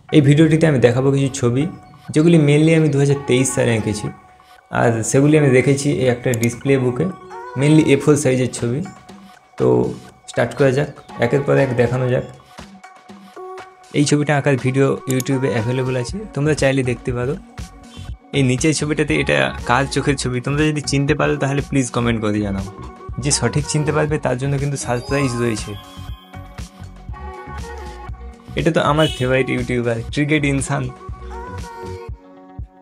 এই ভিডিওটিতে আমি দেখাবো কিছু ছবি যেগুলি মেনলি আমি 2023 সালে এঁকেছি, আর সেগুলি আমি দেখেছি এই একটা ডিসপ্লে বুকে, মেনলি A4 সাইজের ছবি। তো স্টার্ট করা যাক, একের পর এক দেখানো যাক। এই ছবিটা আঁকার ভিডিও ইউটিউবে অ্যাভেলেবল আছে, তোমরা চাইলে দেখতে পারো। এই নিচের ছবিটাতে এটা কার চোখের ছবি, তোমরা যদি চিনতে পারো তাহলে প্লিজ কমেন্ট করে জানাও। যে সঠিক চিনতে পারবে তার জন্য কিন্তু সারপ্রাইজ রয়েছে। এটা তো আমার ফেভারিট ইউটিউবার ক্রিকেট ইনসান।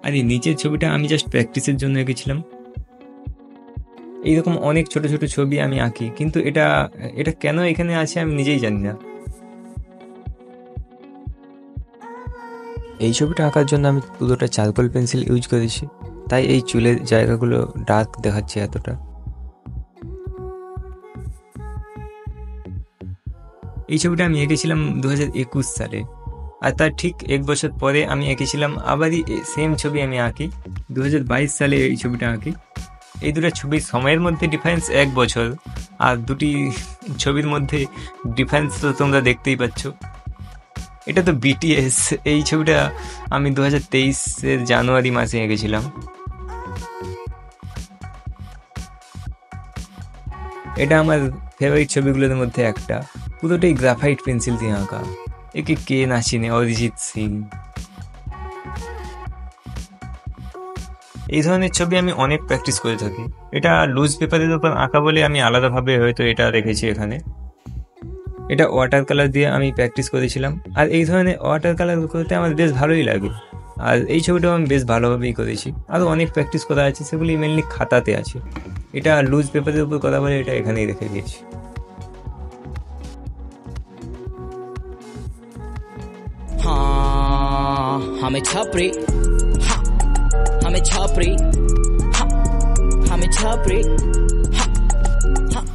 আর এই নিচের ছবিটা আমি জাস্ট প্র্যাকটিসের জন্য এঁকেছিলাম। এইরকম অনেক ছোট ছোট ছবি আমি আঁকি, কিন্তু এটা এটা কেন এখানে আছে আমি নিজেই জানি না। এই ছবিটা আঁকার জন্য আমি পুরোটা চারকোল পেন্সিল ইউজ করেছি, তাই এই চুলের জায়গাগুলো ডার্ক দেখাচ্ছে এতটা। এই ছবিটা আমি এঁকেছিলাম 2021 সালে, আর তার ঠিক 1 বছর পরে আমি এঁকেছিলাম আবারই সেম ছবি আমি আঁকি 2022 সালে এই ছবিটা আঁকি। এই দুটো ছবির সময়ের মধ্যে ডিফারেন্স 1 বছর, আর দুটি ছবির মধ্যে ডিফারেন্স তো তোমরা দেখতেই পাচ্ছ। এটা তো BTS। এই ছবিটা আমি 2023-এর জানুয়ারি মাসে এঁকেছিলাম। এটা আমার ফেভারিট ছবিগুলোর মধ্যে একটা, পুরোটাই গ্রাফাইট পেন্সিল দিয়ে আঁকা। একে কে না চিনে, অরিজিৎ সিং। এই ধরনের ছবি আমি অনেক প্র্যাকটিস করে থাকি। এটা লুজ পেপারের উপর আঁকা বলে আমি আলাদাভাবে হয়তো এটা রেখেছি এখানে। এটা ওয়াটার কালার দিয়ে আমি প্র্যাকটিস করেছিলাম, আর এই ধরনের ওয়াটার কালার করতে আমার বেশ ভালোই লাগে। আর এই ছবিটাও আমি বেশ ভালোভাবেই করেছি। আরও অনেক প্র্যাকটিস করা আছে, সেগুলি মেনলি খাতাতে আছে। এটা লুজ পেপারের উপর করা বলে এটা এখানেই রেখে দিয়েছি। हाँ हमें छापरी, हाँ हमें छापरी, हाँ हमें छापरी, हाँ हाँ।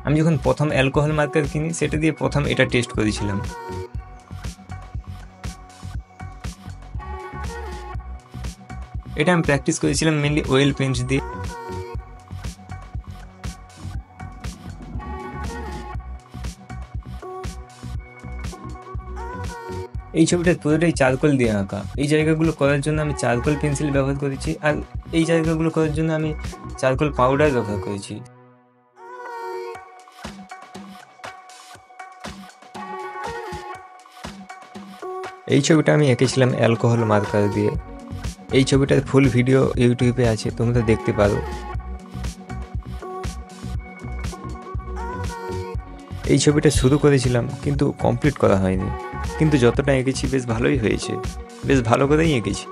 আমি যখন প্রথম অ্যালকোহল মার্কার কিনি সেটা দিয়ে প্রথম এটা টেস্ট করেছিলাম। এটা আমি প্র্যাকটিস করেছিলাম মেনলি অয়েল পেন্ট দিয়ে। এই ছবিটা পুরোটাই চারকোল দিয়ে আঁকা। এই জায়গাগুলো করার জন্য আমি চারকোল পেন্সিল ব্যবহার করেছি, আর এই জায়গাগুলো করার জন্য আমি চারকোল পাউডার ব্যবহার করেছি। এই ছবিটা আমি এঁকেছিলাম অ্যালকোহল মার্কার দিয়ে। এই ছবিটার ফুল ভিডিও ইউটিউবে আছে, তোমরা দেখতে পারো। এই ছবিটা শুরু করেছিলাম কিন্তু কমপ্লিট করা হয়নি, কিন্তু যতটা এঁকেছি বেশ ভালোই হয়েছে, বেশ ভালো করেই এঁকেছি।